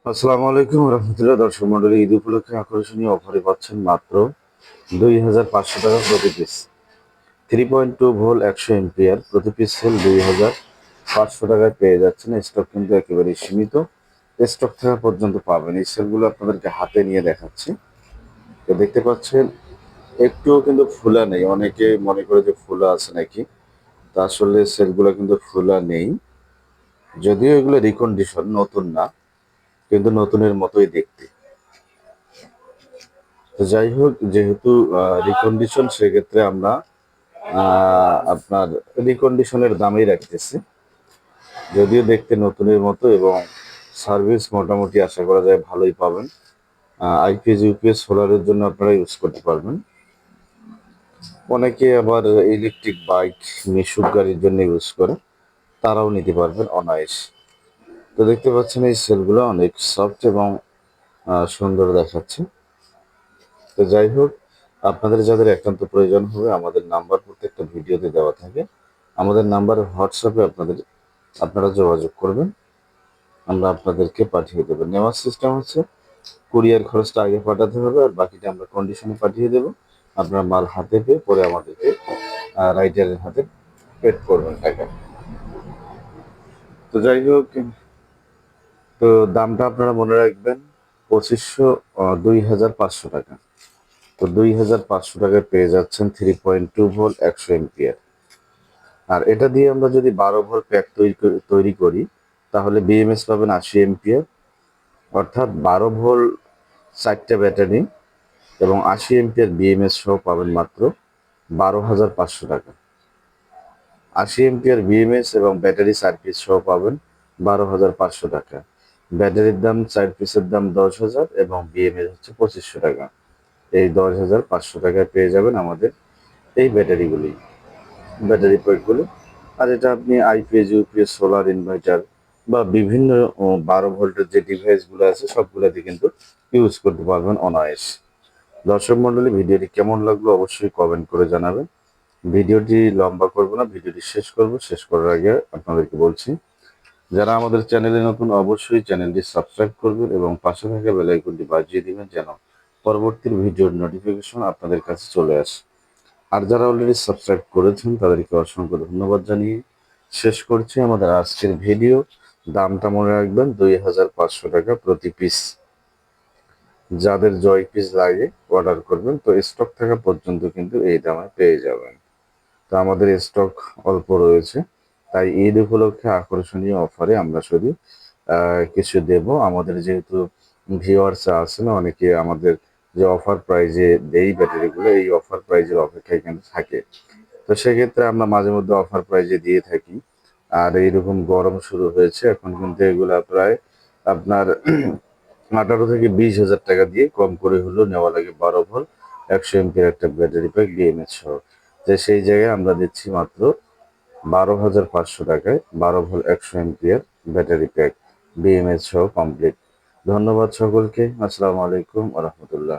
আসসালামু আলাইকুম রহমতুল্লাহ। দর্শক মন্ডলী, ঈদ উপলক্ষে আকর্ষণীয় অফারে পাচ্ছেন মাত্র 2,500 টাকা প্রতি পিস। 3.2 ভোল্ট 100 এম্পিয়ার প্রতি পিস সেল 2,500 টাকায় পেয়ে যাচ্ছেন। স্টক কিন্তু একেবারে সীমিত, স্টক থাকা পর্যন্ত পাবেন। এই সেলগুলো আপনাদেরকে হাতে নিয়ে দেখাচ্ছি। তো দেখতে পাচ্ছেন একটুও কিন্তু ফুলা নেই। অনেকে মনে করে যে ফুলা আছে নাকি, তা আসলে সেলগুলো কিন্তু ফুলা নেই। যদিও এগুলো রিকন্ডিশন, নতুন না, কিন্তু নতুনের মতোই দেখতে। তো যাই হোক, যেহেতু রিকন্ডিশন, সেক্ষেত্রে আমরা আপনার রিকন্ডিশনের দামই রাখতেছি। যদিও দেখতে নতুনের মতো এবং সার্ভিস মোটামুটি আশা করা যায় ভালোই পাবেন। আইপিএস ইউপিএস সোলারের জন্য আপনারা ইউজ করতে পারবেন। অনেকে আবার ইলেকট্রিক বাইক, মিশুক গাড়ির জন্য ইউজ করে, তারাও নিতে পারবেন অনায়াস। তো দেখতে পাচ্ছেন এই সেলগুলো অনেক সফট এবং সুন্দর দেখাচ্ছে। তো যাই হোক, আপনাদের যাদের একান্ত প্রয়োজন হবে, আমাদের নাম্বার প্রত্যেকটা ভিডিওতে দেওয়া থাকে। আমাদের নাম্বারে হোয়াটসঅ্যাপে আপনারা যোগাযোগ করবেন, আমরা আপনাদেরকে পাঠিয়ে দেবো। নেওয়ার সিস্টেম হচ্ছে কুরিয়ার খরচটা আগে পাঠাতে হবে, আর বাকিটা আমরা কন্ডিশনে পাঠিয়ে দেবো। আপনার মাল হাতে পেয়ে পরে আমাদেরকে রাইটারের হাতে পেড করবেন টাকা। তো যাই হোক, তো দামটা আপনারা মনে রাখবেন, 2,500 টাকা। তো 2,500 টাকায় পেয়ে যাচ্ছেন 3.2 ভোল্ট 100 এম্পিয়ার। আর এটা দিয়ে আমরা যদি 12 ভোল্ট প্যাক তৈরি করি, তাহলে বিএমএস পাবেন 80 এম্পিয়ার। অর্থাৎ 12 ভোল্ট 4টা ব্যাটারি এবং 80 এম্পিয়ার বিএমএস সহ পাবেন মাত্র 12,500 টাকা। 80 এম্পিয়ার বিএমএস এবং ব্যাটারি 4 পিস সহ পাবেন 12,500 টাকা। ব্যাটারির দাম 4 পিসের দাম 10,000 এবং বিএমএস হচ্ছে 2,500 টাকা। এই 10,500 টাকায় পেয়ে যাবেন আমাদের এই ব্যাটারি প্রয়োগগুলো। আর এটা আপনি আইপিএস ইউপিএস সোলার ইনভার্টার বা বিভিন্ন 12 ভোল্টের যে ডিভাইসগুলো আছে সবগুলোতে কিন্তু ইউজ করতে পারবেন অনায়াস। দর্শক মন্ডলী, ভিডিওটি কেমন লাগলো অবশ্যই কমেন্ট করে জানাবেন। ভিডিওটি লম্বা করব না, ভিডিওটি শেষ করার আগে আপনাদেরকে বলছি, যারা আমাদের চ্যানেলে নতুন অবশ্যই চ্যানেলটি সাবস্ক্রাইব করবেন এবং পাশে থাকা বেল আইকনটি বাজিয়ে দিবেন, যেন পরবর্তী ভিডিওর নোটিফিকেশন আপনাদের কাছে চলে আসে। আর যারা অলরেডি সাবস্ক্রাইব করেছেন তাদেরকে অসংখ্য ধন্যবাদ জানিয়ে শেষ করছি আমাদের আজকের ভিডিও। দামটা মনে রাখবেন, 2,500 টাকা প্রতি পিস। যাদের জয় পিস লাগে অর্ডার করবেন, তো স্টক থাকা পর্যন্ত কিন্তু এই দামে পেয়ে যাবেন। তো আমাদের স্টক অল্প রয়েছে, তাই ঈদ উপলক্ষে আকর্ষণীয় অফারে আমরা শুধু কিছু দেব। আমাদের যেহেতু ভিউয়ার্স আছেন অনেকে, আমাদের যে অফার প্রাইজে দেই ব্যাটারিগুলো, এই অফার প্রাইজের অপেক্ষায় কিন্তু থাকে। তো সেক্ষেত্রে আমরা মাঝে মধ্যে অফার প্রাইজে দিয়ে থাকি। আর এইরকম গরম শুরু হয়েছে, এখন কিন্তু এগুলা প্রায় আপনার 18 থেকে 20 হাজার টাকা দিয়ে কম করে হলেও নেওয়া লাগে। 12 ভোল্ট 100 এম্পিয়ার একটা ব্যাটারি প্যাক বিএমএস সহ। যে সেই জায়গায় আমরা দিচ্ছি মাত্র 12,500 টাকায় 12 volt 100 ampere battery pack BMS সহ কমপ্লিট। ধন্যবাদ সকলকে। আসসালামু আলাইকুম রহমতুল্লাহ।